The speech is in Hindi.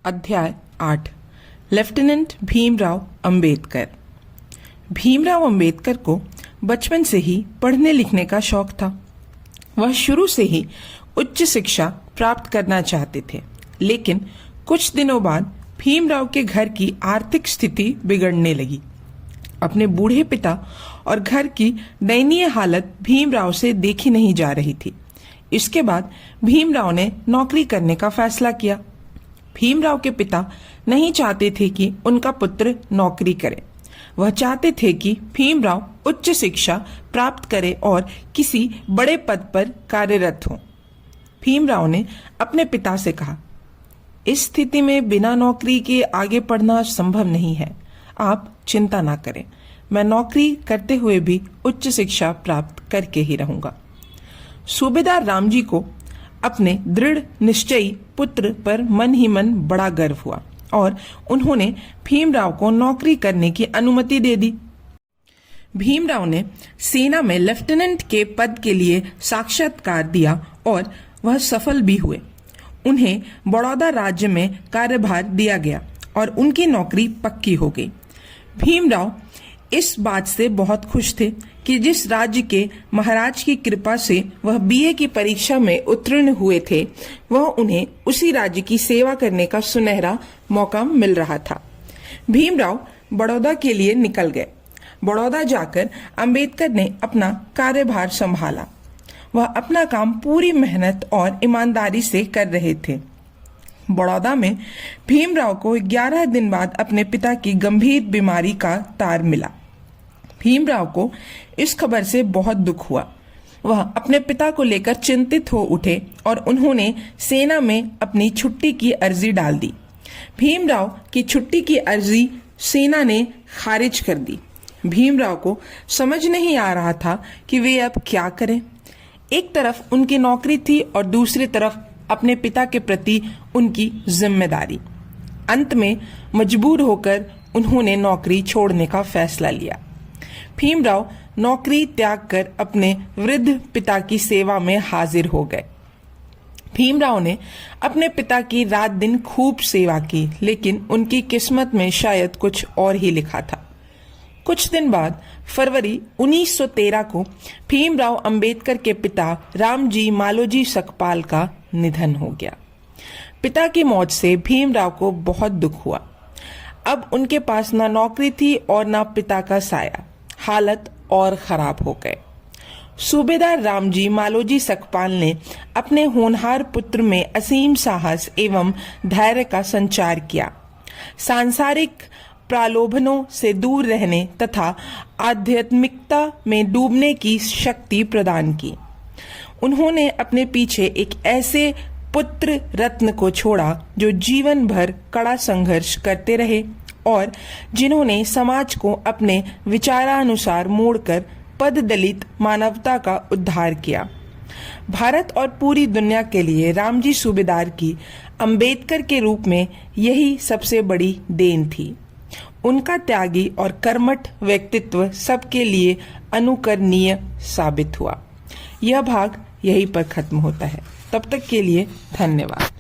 अध्याय 8 लेफ्टिनेंट भीमराव अंबेडकर। भीमराव अंबेडकर को बचपन से ही पढ़ने लिखने का शौक था। वह शुरू से ही उच्च शिक्षा प्राप्त करना चाहते थे, लेकिन कुछ दिनों बाद भीमराव के घर की आर्थिक स्थिति बिगड़ने लगी। अपने बूढ़े पिता और घर की दयनीय हालत भीमराव से देखी नहीं जा रही थी। इसके बाद भीमराव ने नौकरी करने का फैसला किया। भीमराव के पिता नहीं चाहते थे कि उनका पुत्र नौकरी करे। वह चाहते थे कि भीमराव उच्च शिक्षा प्राप्त करे और किसी बड़े पद पर कार्यरत हो। भीमराव ने अपने पिता से कहा, इस स्थिति में बिना नौकरी के आगे पढ़ना संभव नहीं है। आप चिंता ना करें, मैं नौकरी करते हुए भी उच्च शिक्षा प्राप्त करके ही रहूंगा। सूबेदार रामजी को अपने दृढ़ निश्चयी पुत्र पर मन ही मन बड़ा गर्व हुआ और उन्होंने भीमराव को नौकरी करने की अनुमति दे दी। भीमराव ने सेना में लेफ्टिनेंट के पद के लिए साक्षात्कार दिया और वह सफल भी हुए। उन्हें बड़ौदा राज्य में कार्यभार दिया गया और उनकी नौकरी पक्की हो गई। भीमराव इस बात से बहुत खुश थे कि जिस राज्य के महाराज की कृपा से वह बीए की परीक्षा में उत्तीर्ण हुए थे, वह उन्हें उसी राज्य की सेवा करने का सुनहरा मौका मिल रहा था। भीमराव बड़ौदा के लिए निकल गए। बड़ौदा जाकर अंबेडकर ने अपना कार्यभार संभाला। वह अपना काम पूरी मेहनत और ईमानदारी से कर रहे थे। बड़ौदा में भीमराव को 11 दिन बाद अपने पिता की गंभीर बीमारी का तार मिला। भीमराव को इस खबर से बहुत दुख हुआ। वह अपने पिता को लेकर चिंतित हो उठे और उन्होंने सेना में अपनी छुट्टी की अर्जी डाल दी। भीमराव की छुट्टी की अर्जी सेना ने खारिज कर दी। भीमराव को समझ नहीं आ रहा था कि वे अब क्या करें। एक तरफ उनकी नौकरी थी और दूसरी तरफ अपने पिता के प्रति उनकी जिम्मेदारी। अंत में मजबूर होकर उन्होंने नौकरी छोड़ने का फैसला लिया। भीमराव नौकरी त्याग कर अपने वृद्ध पिता की सेवा में हाजिर हो गए। भीमराव ने अपने पिता की रात दिन खूब सेवा की, लेकिन उनकी किस्मत में शायद कुछ और ही लिखा था। कुछ दिन बाद फरवरी 1913 को भीमराव अंबेडकर के पिता रामजी मालोजी सकपाल का निधन हो गया। पिता की मौत से भीमराव को बहुत दुख हुआ। अब उनके पास ना नौकरी थी और ना पिता का साया। हालत और खराब हो गए। सूबेदार रामजी मालोजी सकपाल ने अपने होनहार पुत्र में असीम साहस एवं धैर्य का संचार किया। सांसारिक प्रलोभनों से दूर रहने तथा आध्यात्मिकता में डूबने की शक्ति प्रदान की। उन्होंने अपने पीछे एक ऐसे पुत्र रत्न को छोड़ा जो जीवन भर कड़ा संघर्ष करते रहे और जिन्होंने समाज को अपने विचारानुसार मोड़कर पद दलित मानवता का उद्धार किया। भारत और पूरी दुनिया के लिए रामजी सूबेदार की अंबेडकर के रूप में यही सबसे बड़ी देन थी। उनका त्यागी और कर्मठ व्यक्तित्व सबके लिए अनुकरणीय साबित हुआ। यह भाग यहीं पर खत्म होता है। तब तक के लिए धन्यवाद।